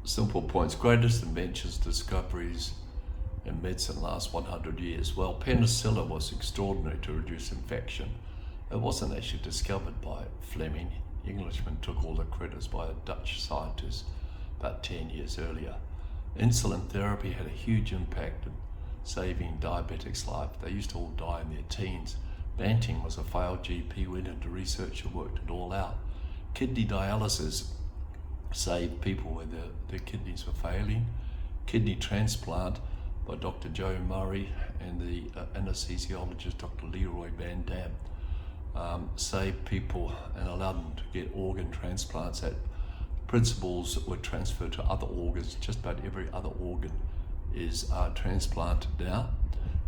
Simple points. Greatest inventions, discoveries in medicine last 100 years. Well, penicillin was extraordinary to reduce infection. It wasn't actually discovered by Fleming. Englishmen took all the credits by a Dutch scientist about 10 years earlier. Insulin therapy had a huge impact in saving diabetics' life. They used to all die in their teens. Banting was a failed GP, went into research and worked it all out. Kidney dialysis saved people where their kidneys were failing. Kidney transplant by Dr. Joe Murray and the anesthesiologist Dr. Leroy Van Dam saved people and allowed them to get organ transplants. That principles were transferred to other organs. Just about every other organ is transplanted now.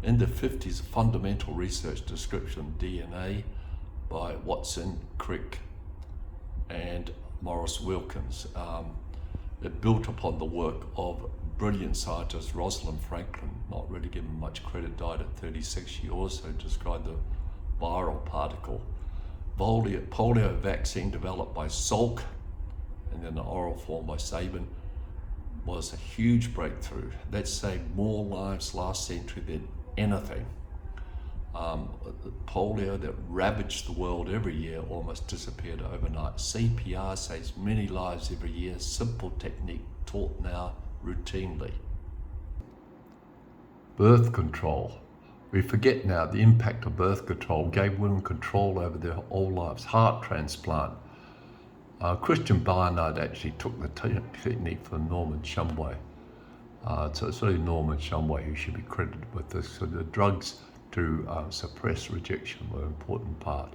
In the 50s, fundamental research description of DNA by Watson, Crick, and Morris Wilkins. It built upon the work of brilliant scientist Rosalind Franklin, not really given much credit, died at 36. She also described the viral particle. Polio vaccine developed by Salk and then the oral form by Sabin was a huge breakthrough. That saved more lives last century than anything. Polio that ravaged the world every year almost disappeared overnight. CPR saves many lives every year. Simple technique taught now routinely. Birth control. We forget now the impact of birth control gave women control over their whole lives. Heart transplant. Christian Barnard actually took the technique from Norman Shumway. So it's really Norman Shumway who should be credited with this. So the drugs to suppress rejection were an important part.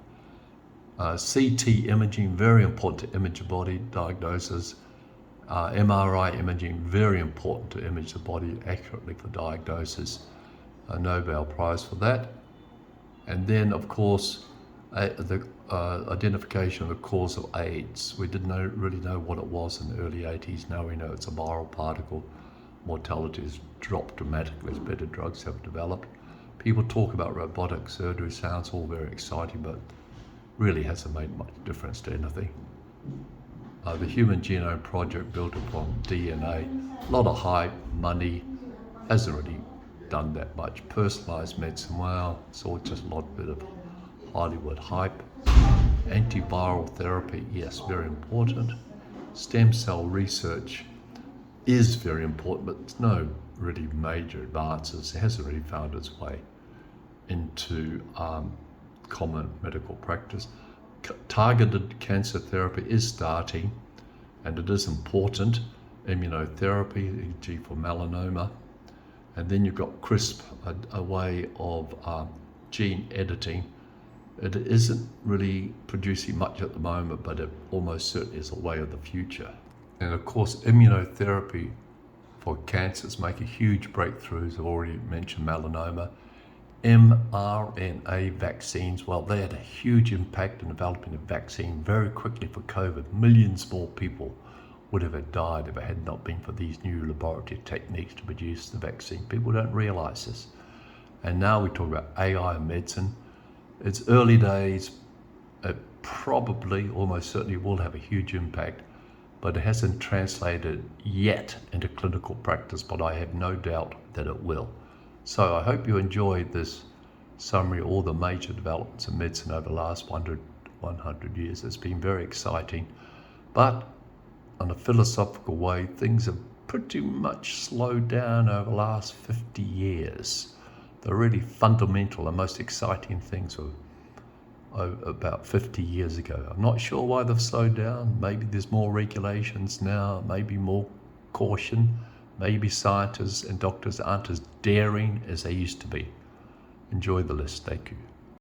CT imaging, very important to image the body diagnosis. MRI imaging, very important to image the body accurately for diagnosis. A Nobel Prize for that. And then, of course, the identification of the cause of AIDS. We didn't really know what it was in the early 80s. Now we know it's a viral particle. Mortality has dropped dramatically as better drugs have developed. People talk about robotic surgery, sounds all very exciting, but really hasn't made much difference to anything. The Human Genome Project built upon DNA, a lot of hype, money, hasn't really done that much. Personalized medicine, well, it's all just a lot bit of Hollywood hype. Antiviral therapy, yes, very important. Stem cell research is very important, but there's no really major advances. It hasn't really found its way into common medical practice. Targeted cancer therapy is starting, and it is important. Immunotherapy, e.g. for melanoma. And then you've got CRISP, a way of gene editing. It isn't really producing much at the moment, but it almost certainly is a way of the future. And of course, immunotherapy for cancers making huge breakthroughs. I've already mentioned melanoma. mRNA vaccines, well, they had a huge impact in developing a vaccine very quickly for COVID. Millions more people would have died if it had not been for these new laboratory techniques to produce the vaccine. People don't realize this. And now we talk about AI in medicine. It's early days. It probably, almost certainly will have a huge impact, but it hasn't translated yet into clinical practice, but I have no doubt that it will. So I hope you enjoyed this summary of all the major developments in medicine over the last 100 years. It's been very exciting, but in a philosophical way, things have pretty much slowed down over the last 50 years. The really fundamental and most exciting things were about 50 years ago. I'm not sure why they've slowed down. Maybe there's more regulations now, maybe more caution. Maybe scientists and doctors aren't as daring as they used to be. Enjoy the list. Thank you.